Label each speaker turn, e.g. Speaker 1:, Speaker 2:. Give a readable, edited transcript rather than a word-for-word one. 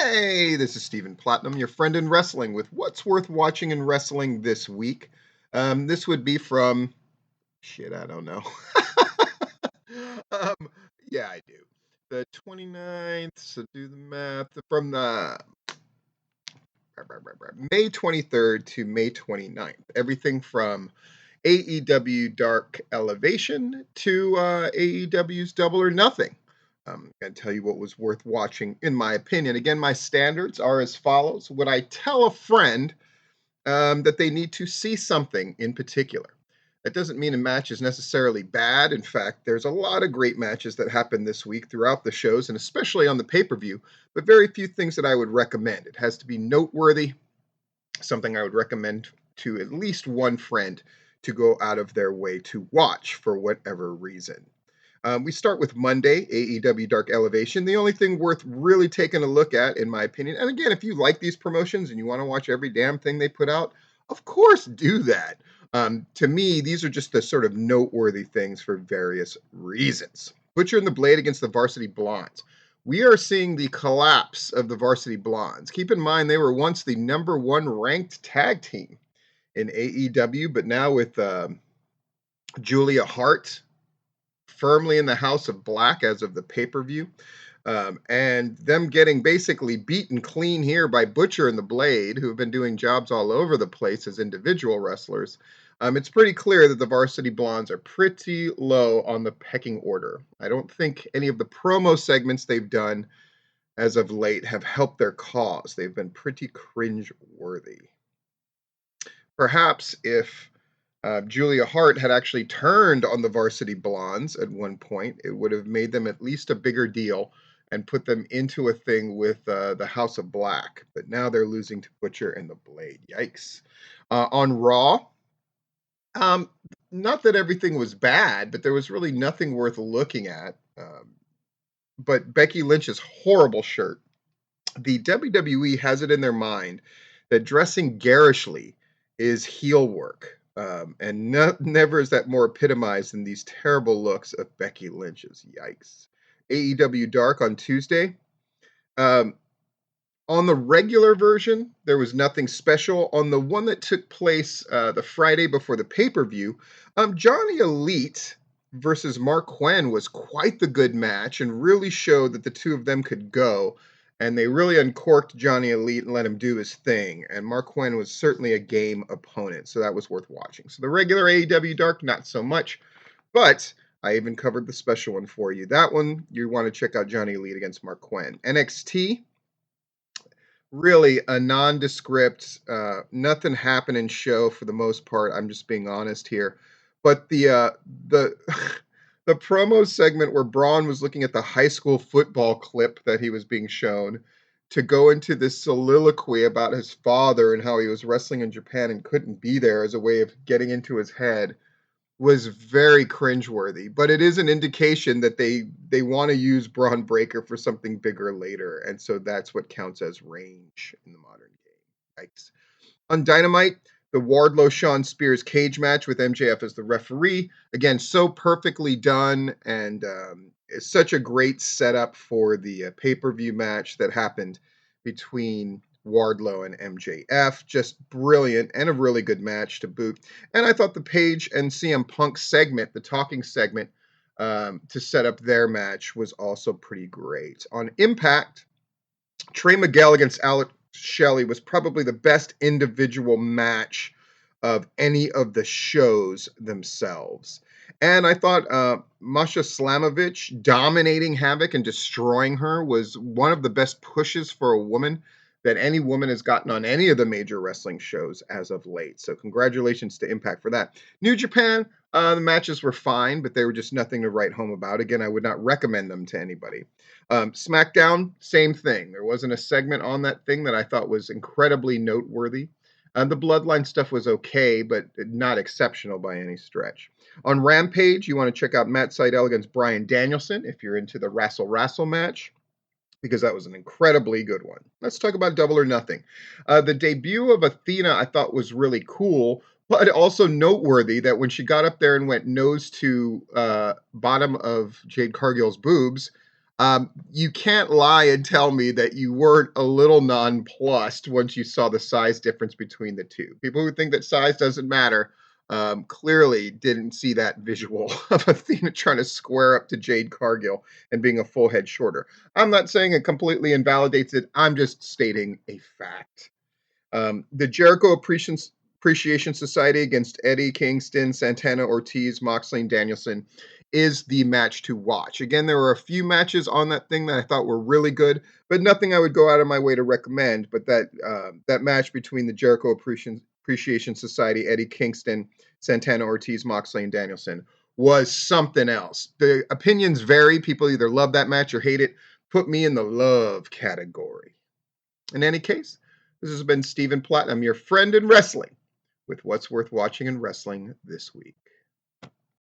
Speaker 1: Hey, this is Stephen Platinum, your friend in wrestling, with what's worth watching in wrestling this week. This would be from shit, I don't know. um, yeah, I do. The 29th, so do the math from the May 23rd to May 29th. Everything from AEW Dark Elevation to AEW's Double or Nothing. I'm going to tell you what was worth watching, in my opinion. Again, my standards are as follows. Would I tell a friend that they need to see something in particular? That doesn't mean a match is necessarily bad. In fact, there's a lot of great matches that happen this week throughout the shows, and especially on the pay-per-view, but very few things that I would recommend. It has to be noteworthy, something I would recommend to at least one friend to go out of their way to watch for whatever reason. We start with Monday, AEW Dark Elevation. The only thing worth really taking a look at, in my opinion, and again, if you like these promotions and you want to watch every damn thing they put out, of course do that. To me, these are just the sort of noteworthy things for various reasons. Butcher and the Blade against the Varsity Blondes. We are seeing the collapse of the Varsity Blondes. Keep in mind, they were once the number one ranked tag team in AEW, but now with Julia Hart firmly in the House of Black as of the pay-per-view, and them getting basically beaten clean here by Butcher and the Blade, who have been doing jobs all over the place as individual wrestlers. It's pretty clear that the Varsity Blondes are pretty low on the pecking order. I don't think any of the promo segments they've done as of late have helped their cause. They've been pretty cringe-worthy. Perhaps if Julia Hart had actually turned on the Varsity Blondes at one point, it would have made them at least a bigger deal and put them into a thing with the House of Black. But now they're losing to Butcher and the Blade. Yikes. On Raw, um, not that everything was bad, but there was really nothing worth looking at. But Becky Lynch's horrible shirt. The WWE has it in their mind that dressing garishly is heel work. And never is that more epitomized than these terrible looks of Becky Lynch's. Yikes. AEW Dark on Tuesday. Um, on the regular version, there was nothing special. On the one that took place the Friday before the pay-per-view, Johnny Elite versus Mark Quinn was quite the good match and really showed that the two of them could go. And they really uncorked Johnny Elite and let him do his thing. And Mark Quinn was certainly a game opponent, so that was worth watching. So the regular AEW Dark, not so much. But I even covered the special one for you. That one, you want to check out Johnny Elite against Mark Quinn. NXT, really a nondescript, nothing happening show for the most part. I'm just being honest here. But the the promo segment where Braun was looking at the high school football clip that he was being shown to go into this soliloquy about his father and how he was wrestling in Japan and couldn't be there as a way of getting into his head was very cringeworthy, but it is an indication that they want to use Braun Breaker for something bigger later, and so that's what counts as range in the modern game. Yikes. On Dynamite, the Wardlow Shawn Spears cage match with MJF as the referee, again, so perfectly done, and it's such a great setup for the pay-per-view match that happened between Wardlow and MJF. Just brilliant and a really good match to boot. And I thought the Page and CM Punk segment, the talking segment, to set up their match was also pretty great. On Impact, Trey Miguel against Alex Shelley was probably the best individual match of any of the shows themselves. And I thought Masha Slamovich dominating Havoc and destroying her was one of the best pushes for a woman that any woman has gotten on any of the major wrestling shows as of late. So congratulations to Impact for that. New Japan, the matches were fine, but they were just nothing to write home about. Again, I would not recommend them to anybody. SmackDown, same thing. There wasn't a segment on that thing that I thought was incredibly noteworthy. The Bloodline stuff was okay, but not exceptional by any stretch. On Rampage, you want to check out Matt Sydal against Bryan Danielson if you're into the Wrestle match, because that was an incredibly good one. Let's talk about Double or Nothing. The debut of Athena I thought was really cool, but also noteworthy that when she got up there and went nose to bottom of Jade Cargill's boobs, You can't lie and tell me that you weren't a little nonplussed once you saw the size difference between the two. People who think that size doesn't matter clearly didn't see that visual of Athena trying to square up to Jade Cargill and being a full head shorter. I'm not saying it completely invalidates it, I'm just stating a fact. The Jericho Appreciation Society against Eddie Kingston, Santana Ortiz, Moxley, and Danielson is the match to watch. Again, there were a few matches on that thing that I thought were really good, but nothing I would go out of my way to recommend. But that match between the Jericho Appreciation Society, Eddie Kingston, Santana Ortiz, Moxley, and Danielson was something else. The opinions vary. People either love that match or hate it. Put me in the love category. In any case, this has been Stephen Platt. I'm your friend in wrestling with what's worth watching in wrestling this week.